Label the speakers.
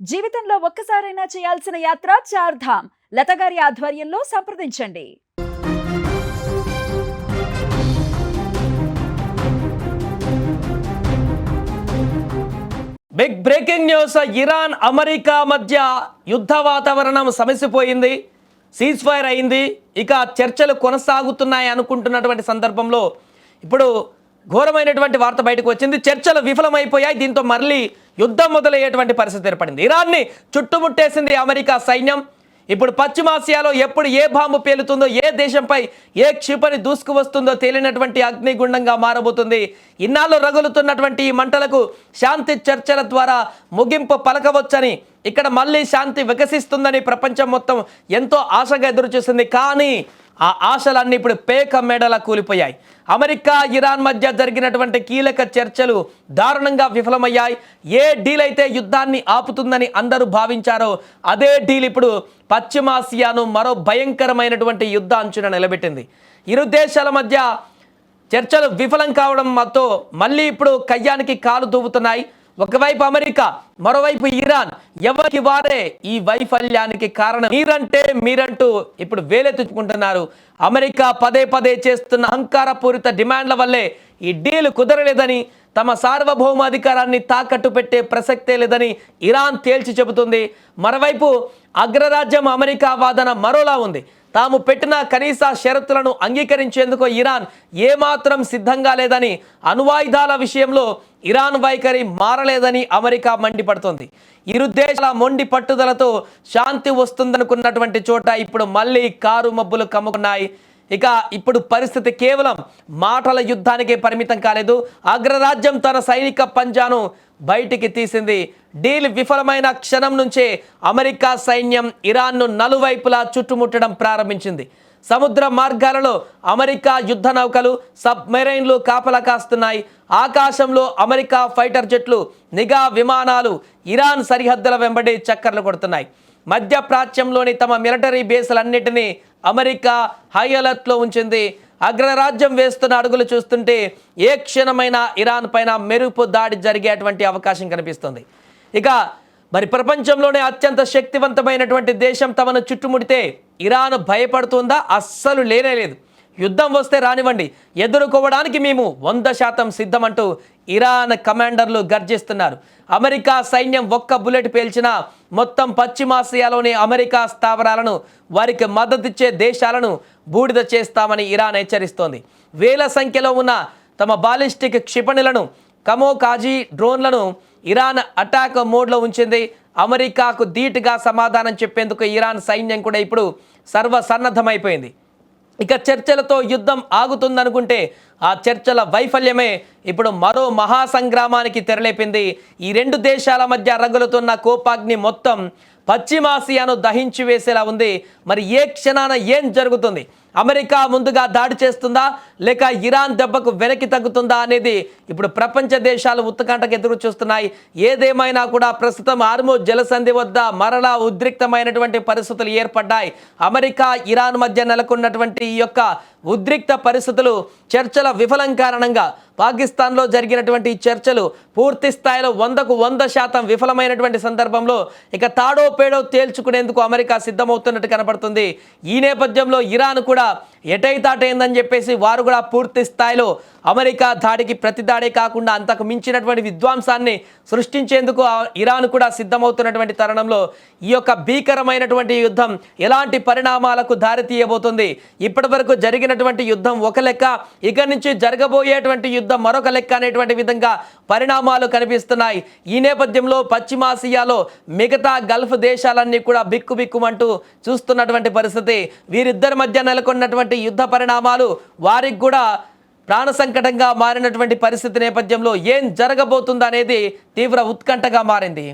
Speaker 1: జీవితంలో ఒక్కసారైనా చేయాల్సిన యాత్ర చార్ధామ్. లతగారి ఆధ్వర్యంలో సంప్రదించండి.
Speaker 2: Big breaking news. Iran America మధ్య యుద్ధ వాతావరణం సమసిపోయింది, సీజ్ ఫైర్ అయింది, ఇక చర్చలు కొనసాగుతున్నాయి అనుకుంటున్నటువంటి సందర్భంలో ఇప్పుడు ఘోరమైనటువంటి వార్త బయటకు వచ్చింది. చర్చలు విఫలమైపోయాయి. దీంతో మళ్ళీ యుద్ధం మొదలయ్యేటువంటి పరిస్థితి ఏర్పడింది. ఇరాన్ని చుట్టుముట్టేసింది అమెరికా సైన్యం. ఇప్పుడు పశ్చిమాసియాలో ఎప్పుడు ఏ బాంబు పేలుతుందో, ఏ దేశంపై ఏ క్షిపణి దూసుకు వస్తుందో తేలినటువంటి అగ్నిగుండంగా మారబోతుంది. ఇన్నాళ్ళు రగులుతున్నటువంటి ఈ మంటలకు శాంతి చర్చల ద్వారా ముగింపు పలకవచ్చని, ఇక్కడ మళ్ళీ శాంతి వికసిస్తుందని ప్రపంచం మొత్తం ఎంతో ఆశగా ఎదురుచూసింది. కానీ ఆ ఆశలన్నీ ఇప్పుడు పేక మేడలా కూలిపోయాయి. అమెరికా ఇరాన్ మధ్య జరిగినటువంటి కీలక చర్చలు దారుణంగా విఫలమయ్యాయి. ఏ డీల్ అయితే యుద్ధాన్ని ఆపుతుందని అందరూ భావించారో అదే డీల్ ఇప్పుడు పశ్చిమాసియాను మరో భయంకరమైనటువంటి యుద్ధ అంచున నిలబెట్టింది. ఇరు దేశాల మధ్య చర్చలు విఫలం కావడంతో మళ్ళీ ఇప్పుడు కయ్యానికి కాలు దూవుతున్నాయి. ఒకవైపు అమెరికా, మరోవైపు ఇరాన్. ఎవరికి వారే ఈ వైఫల్యానికి కారణం మీరంటూ ఇప్పుడు వేలెత్తుకుంటున్నారు. అమెరికా పదే పదే చేస్తున్న అహంకారపూరిత డిమాండ్ల వల్లే ఈ డీల్ కుదరలేదని, తమ సార్వభౌమాధికారాన్ని తాకట్టు పెట్టే ప్రసక్తే లేదని ఇరాన్ తేల్చి చెబుతుంది. మరోవైపు అగ్రరాజ్యం అమెరికా వాదన మరోలా ఉంది. తాము పెట్టిన కనీస షరతులను అంగీకరించేందుకు ఇరాన్ ఏమాత్రం సిద్ధంగా లేదని, అణ్వాయుధాల విషయంలో ఇరాన్ వైఖరి మారలేదని అమెరికా మండిపడుతోంది. ఇరు దేశాల మొండి పట్టుదలతో శాంతి వస్తుందనుకున్నటువంటి చోట ఇప్పుడు మళ్ళీ కారు మబ్బులు కమ్ముకున్నాయి. ఇక ఇప్పుడు పరిస్థితి కేవలం మాటల యుద్ధానికే పరిమితం కాలేదు. అగ్రరాజ్యం తన సైనిక పంజాను బయటికి తీసింది. డీల్ విఫలమైన క్షణం నుంచే అమెరికా సైన్యం ఇరాన్ను నలువైపులా చుట్టుముట్టడం ప్రారంభించింది. సముద్ర మార్గాలలో అమెరికా యుద్ధ నౌకలు, సబ్మెరైన్లు కాపలా కాస్తున్నాయి. ఆకాశంలో అమెరికా ఫైటర్ జెట్లు, నిఘా విమానాలు ఇరాన్ సరిహద్దుల వెంబడి చక్కర్లు కొడుతున్నాయి. మధ్య ప్రాచ్యంలోని తమ మిలిటరీ బేసులన్నిటినీ అమెరికా హై అలర్ట్లో ఉంచింది. అగ్రరాజ్యం వేస్తున్న అడుగులు చూస్తుంటే ఏ క్షణమైనా ఇరాన్ పైన మెరుపు దాడి జరిగేటువంటి అవకాశం కనిపిస్తుంది. ఇక మరి ప్రపంచంలోనే అత్యంత శక్తివంతమైనటువంటి దేశం తమను చుట్టుముడితే ఇరాన్ భయపడుతుందా? అస్సలు లేనేలేదు. యుద్ధం వస్తే రానివ్వండి, ఎదుర్కోవడానికి మేము 100% సిద్ధమంటూ ఇరాన్ కమాండర్లు గర్జిస్తున్నారు. అమెరికా సైన్యం ఒక్క బుల్లెట్ పేల్చినా మొత్తం పశ్చిమాసియాలోని అమెరికా స్థావరాలను, వారికి మద్దతిచ్చే దేశాలను బూడిద చేస్తామని ఇరాన్ హెచ్చరిస్తోంది. వేల సంఖ్యలో ఉన్న తమ బాలిస్టిక్ క్షిపణులను, కమోకాజీ డ్రోన్లను ఇరాన్ అటాక్ మోడ్లో ఉంచింది. అమెరికాకు ధీటుగా సమాధానం చెప్పేందుకు ఇరాన్ సైన్యం కూడా ఇప్పుడు సర్వసన్నద్ధమైపోయింది. ఇక చర్చలతో యుద్ధం ఆగుతుందనుకుంటే ఆ చర్చల వైఫల్యమే ఇప్పుడు మరో మహాసంగ్రామానికి తెరలేపింది. ఈ రెండు దేశాల మధ్య రగులుతున్న కోపాగ్ని మొత్తం పశ్చిమాసియాను దహించి వేసేలా ఉంది. మరి ఏ క్షణాన ఏం జరుగుతుంది? అమెరికా ముందుగా దాడి చేస్తుందా, లేక ఇరాన్ దెబ్బకు వెనక్కి తగ్గుతుందా అనేది ఇప్పుడు ప్రపంచ దేశాలు ఉత్కంఠకు ఎదురు చూస్తున్నాయి. ఏదేమైనా కూడా ప్రస్తుతం హార్మూజ్ జలసంధి వద్ద మరలా ఉద్రిక్తమైనటువంటి పరిస్థితులు ఏర్పడ్డాయి. అమెరికా ఇరాన్ మధ్య నెలకొన్నటువంటి ఈ యొక్క ఉద్రిక్త పరిస్థితులు చర్చల విఫలం కారణంగా పాకిస్తాన్లో జరిగినటువంటి చర్చలు పూర్తి స్థాయిలో 100% విఫలమైనటువంటి సందర్భంలో ఇక తాడో పేడో తేల్చుకునేందుకు అమెరికా సిద్ధమవుతున్నట్టు కనపడుతుంది. ఈ నేపథ్యంలో ఇరాన్ కూడా ఎటైతాటైందని చెప్పేసి వారు కూడా పూర్తి స్థాయిలో అమెరికా దాడికి ప్రతి దాడే కాకుండా అంతకు మించినటువంటి విధ్వంసాన్ని సృష్టించేందుకు ఇరాన్ కూడా సిద్ధమవుతున్నటువంటి తరుణంలో ఈ యొక్క భీకరమైనటువంటి యుద్ధం ఎలాంటి పరిణామాలకు దారి తీయబోతుంది? ఇప్పటి వరకు జరిగినటువంటి యుద్ధం ఒక లెక్క, ఇక నుంచి జరగబోయేటువంటి యుద్ధం మరొక లెక్క అనేటువంటి విధంగా పరిణామాలు కనిపిస్తున్నాయి. ఈ నేపథ్యంలో పశ్చిమాసియాలో మిగతా గల్ఫ్ దేశాలన్నీ కూడా బిక్కుబిక్కుమంటూ చూస్తున్నటువంటి పరిస్థితి. వీరిద్దరి మధ్య నెలకొన్నటువంటి యుద్ధ పరిణామాలు వారికి కూడా ప్రాణ సంకటంగా మారినటువంటి పరిస్థితి నేపథ్యంలో ఏం జరగబోతుందనేది తీవ్ర ఉత్కంఠగా మారింది.